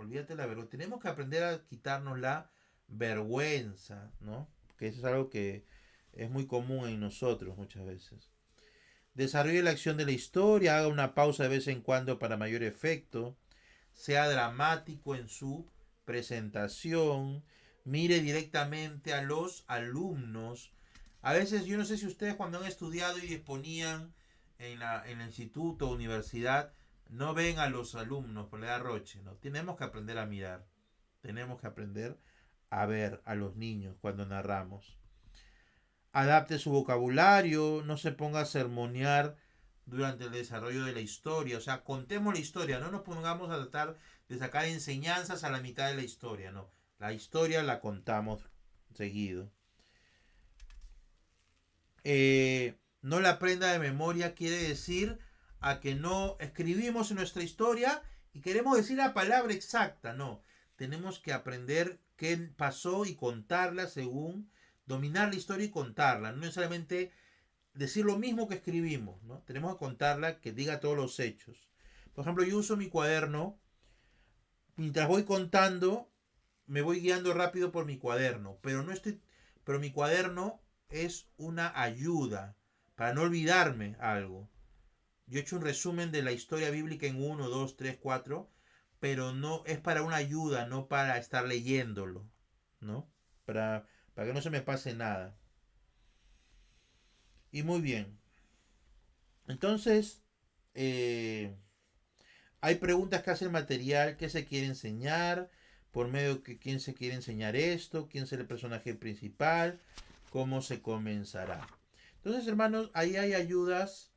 Tenemos que aprender a quitarnos la vergüenza, ¿no? Que eso es algo que es muy común en nosotros muchas veces. Desarrolle la acción de la historia, haga una pausa de vez en cuando para mayor efecto. Sea dramático en su presentación. Mire directamente a los alumnos. A veces, yo no sé si ustedes cuando han estudiado y exponían en el instituto o universidad, no ven a los alumnos por la edad Roche, ¿no? Tenemos que aprender a mirar. Tenemos que aprender a ver a los niños cuando narramos. Adapte su vocabulario, no se ponga a sermonear durante el desarrollo de la historia. O sea, contemos la historia, no nos pongamos a tratar de sacar enseñanzas a la mitad de la historia, no. La historia la contamos seguido. No la aprenda de memoria quiere decir a que no escribimos en nuestra historia y queremos decir la palabra exacta, no. Tenemos que aprender qué pasó y contarla según, dominar la historia y contarla, no necesariamente decir lo mismo que escribimos, ¿no? Tenemos que contarla, que diga todos los hechos. Por ejemplo, yo uso mi cuaderno, mientras voy contando, me voy guiando rápido por mi cuaderno, pero mi cuaderno es una ayuda para no olvidarme algo. Yo he hecho un resumen de la historia bíblica en 1, 2, 3, 4, pero no es para una ayuda, no para estar leyéndolo, ¿no? Para que no se me pase nada. Y muy bien. Entonces, hay preguntas que hace el material, qué se quiere enseñar, por medio de quién se quiere enseñar esto, quién será el personaje principal, cómo se comenzará. Entonces, hermanos, ahí hay ayudas,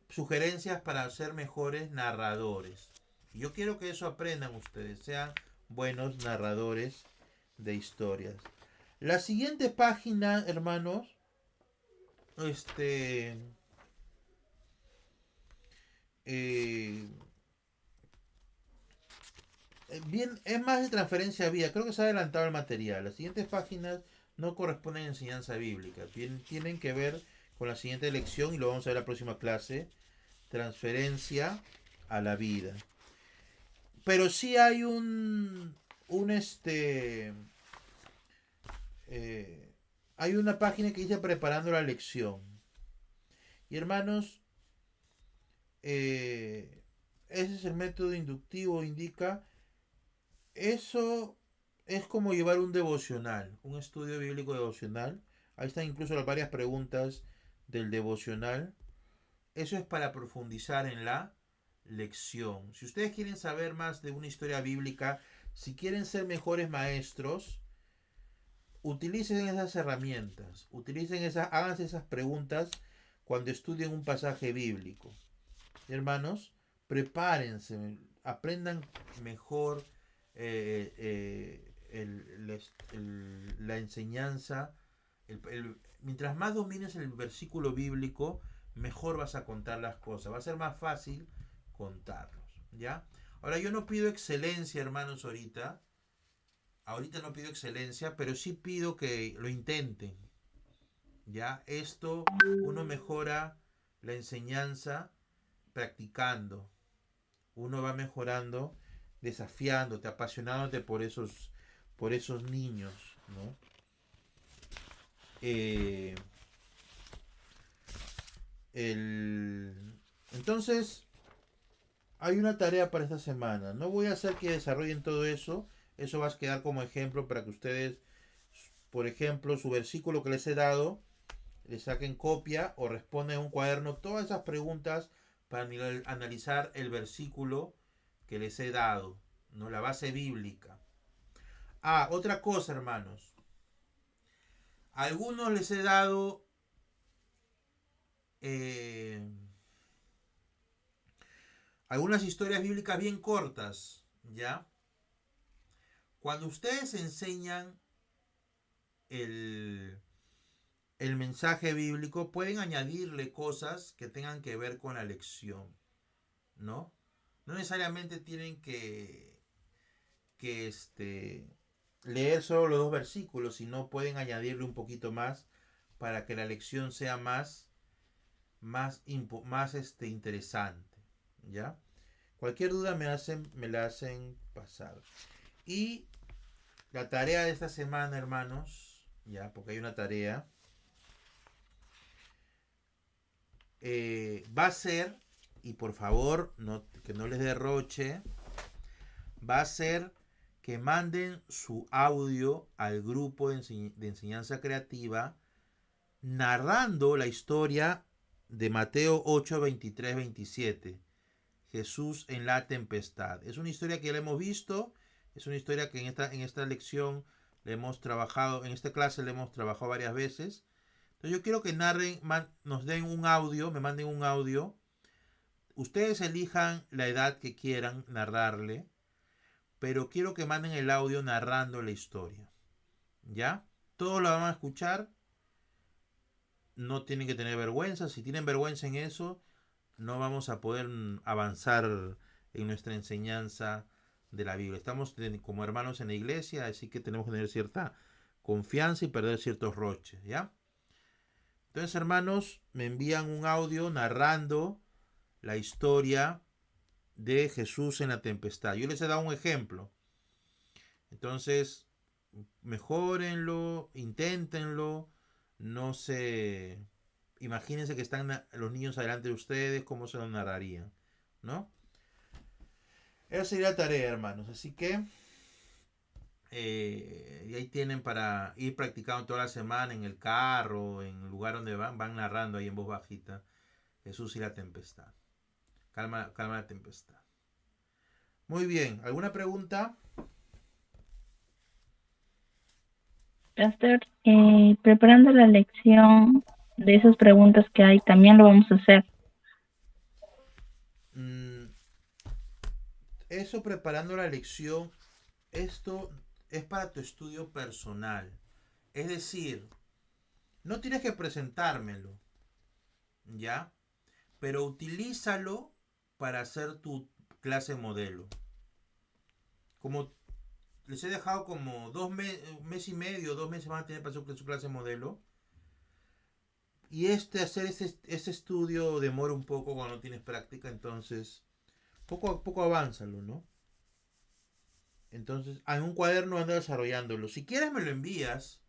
sugerencias para ser mejores narradores. Y yo quiero que eso aprendan ustedes, sean buenos narradores de historias. La siguiente página, hermanos, bien, es más de transferencia vía. Creo que se ha adelantado el material. Las siguientes páginas no corresponden a enseñanza bíblica. Tienen que ver con la siguiente lección y lo vamos a ver en la próxima clase. Transferencia a la vida. Pero sí hay hay una página que dice preparando la lección. Y hermanos, ese es el método inductivo, indica. Eso es como llevar un devocional, un estudio bíblico devocional. Ahí están incluso las varias preguntas del devocional. Eso es para profundizar en la lección. Si ustedes quieren saber más de una historia bíblica, si quieren ser mejores maestros, utilicen esas herramientas, háganse esas preguntas cuando estudien un pasaje bíblico. Hermanos, prepárense, aprendan mejor la enseñanza. Mientras más domines el versículo bíblico, mejor vas a contar las cosas. Va a ser más fácil contarlos, ¿ya? Ahora, yo no pido excelencia, hermanos, ahorita. Ahorita no pido excelencia, pero sí pido que lo intenten, ¿ya? Esto, uno mejora la enseñanza practicando. Uno va mejorando, desafiándote, apasionándote por esos niños, ¿no? Entonces, hay una tarea para esta semana. No voy a hacer que desarrollen todo eso. Eso va a quedar como ejemplo para que ustedes, por ejemplo, su versículo que les he dado, le saquen copia o respondan en un cuaderno todas esas preguntas para analizar el versículo que les he dado, ¿no? La base bíblica. Otra cosa, hermanos. A algunos les he dado algunas historias bíblicas bien cortas, ¿ya? Cuando ustedes enseñan el mensaje bíblico, pueden añadirle cosas que tengan que ver con la lección, ¿no? No necesariamente tienen que leer solo los 2 versículos, sino pueden añadirle un poquito más para que la lección sea más interesante, ¿ya? Cualquier duda me la hacen pasar. Y la tarea de esta semana, hermanos, ya, porque hay una tarea, va a ser, y por favor, que no les derroche, va a ser que manden su audio al grupo de enseñanza creativa narrando la historia de Mateo 8, 23, 27. Jesús en la tempestad. Es una historia que ya la hemos visto, es una historia que en esta lección le hemos trabajado, en esta clase le hemos trabajado varias veces. Entonces yo quiero que narren, nos den un audio, me manden un audio ustedes elijan la edad que quieran narrarle, pero quiero que manden el audio narrando la historia. ¿Ya? Todos lo van a escuchar. No tienen que tener vergüenza. Si tienen vergüenza en eso, no vamos a poder avanzar en nuestra enseñanza de la Biblia. Estamos como hermanos en la iglesia, así que tenemos que tener cierta confianza y perder ciertos roches, ¿ya? Entonces, hermanos, me envían un audio narrando la historia de Jesús en la tempestad. Yo les he dado un ejemplo. Entonces, mejórenlo, inténtenlo, no se... Imagínense que están los niños adelante de ustedes, cómo se lo narrarían, ¿no? Esa sería la tarea, hermanos. Así que y ahí tienen para ir practicando toda la semana en el carro, en el lugar donde van narrando ahí en voz bajita. Jesús y la tempestad. Calma, calma la tempestad. Muy bien, ¿alguna pregunta? Pastor, preparando la lección de esas preguntas que hay, también lo vamos a hacer. Eso preparando la lección, esto es para tu estudio personal. Es decir, no tienes que presentármelo, ¿ya? Pero utilízalo para hacer tu clase modelo. Como les he dejado como un mes y medio, 2 meses van a tener para su clase modelo. Y hacer ese estudio demora un poco cuando no tienes práctica, entonces poco a poco avánzalo, ¿no? Entonces, en un cuaderno anda desarrollándolo. Si quieres me lo envías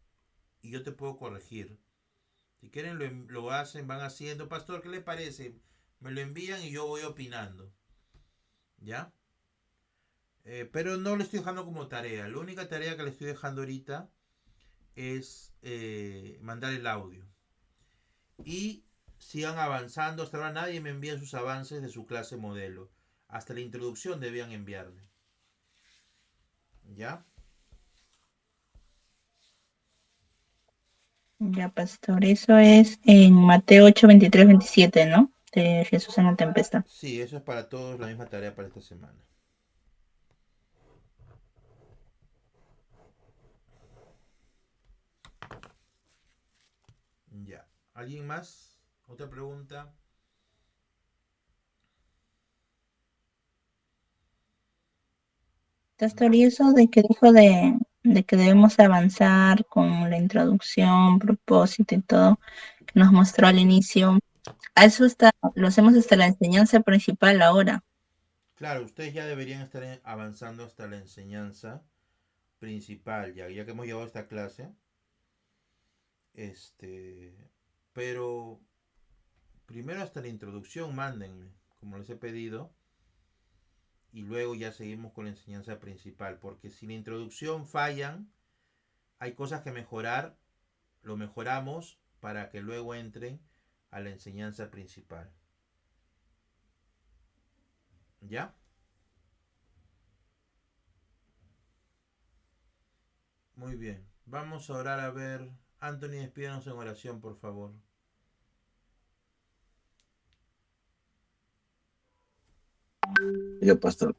y yo te puedo corregir. Si quieren lo hacen, van haciendo. Pastor, ¿qué le parece? Me lo envían y yo voy opinando. ¿Ya? Pero no le estoy dejando como tarea. La única tarea que le estoy dejando ahorita es mandar el audio. Y sigan avanzando. Hasta ahora nadie me envía sus avances de su clase modelo. Hasta la introducción debían enviarle. ¿Ya? Ya, pastor, eso es en Mateo 8, 23, 27, ¿no? De Jesús en la tempestad. Sí, eso es para todos la misma tarea para esta semana. Ya. ¿Alguien más? ¿Otra pregunta? Pastor, y eso de que dijo de que debemos avanzar con la introducción, propósito y todo, que nos mostró al inicio, a eso lo hacemos hasta la enseñanza principal ahora. Claro, ustedes ya deberían estar avanzando hasta la enseñanza principal, ya que hemos llevado esta clase. Pero primero hasta la introducción mándenme, como les he pedido, y luego ya seguimos con la enseñanza principal, porque si la introducción fallan, hay cosas que mejorar, lo mejoramos para que luego entren a la enseñanza principal. ¿Ya? Muy bien. Vamos a orar a ver. Anthony, despídanos en oración, por favor. Ya, pastor.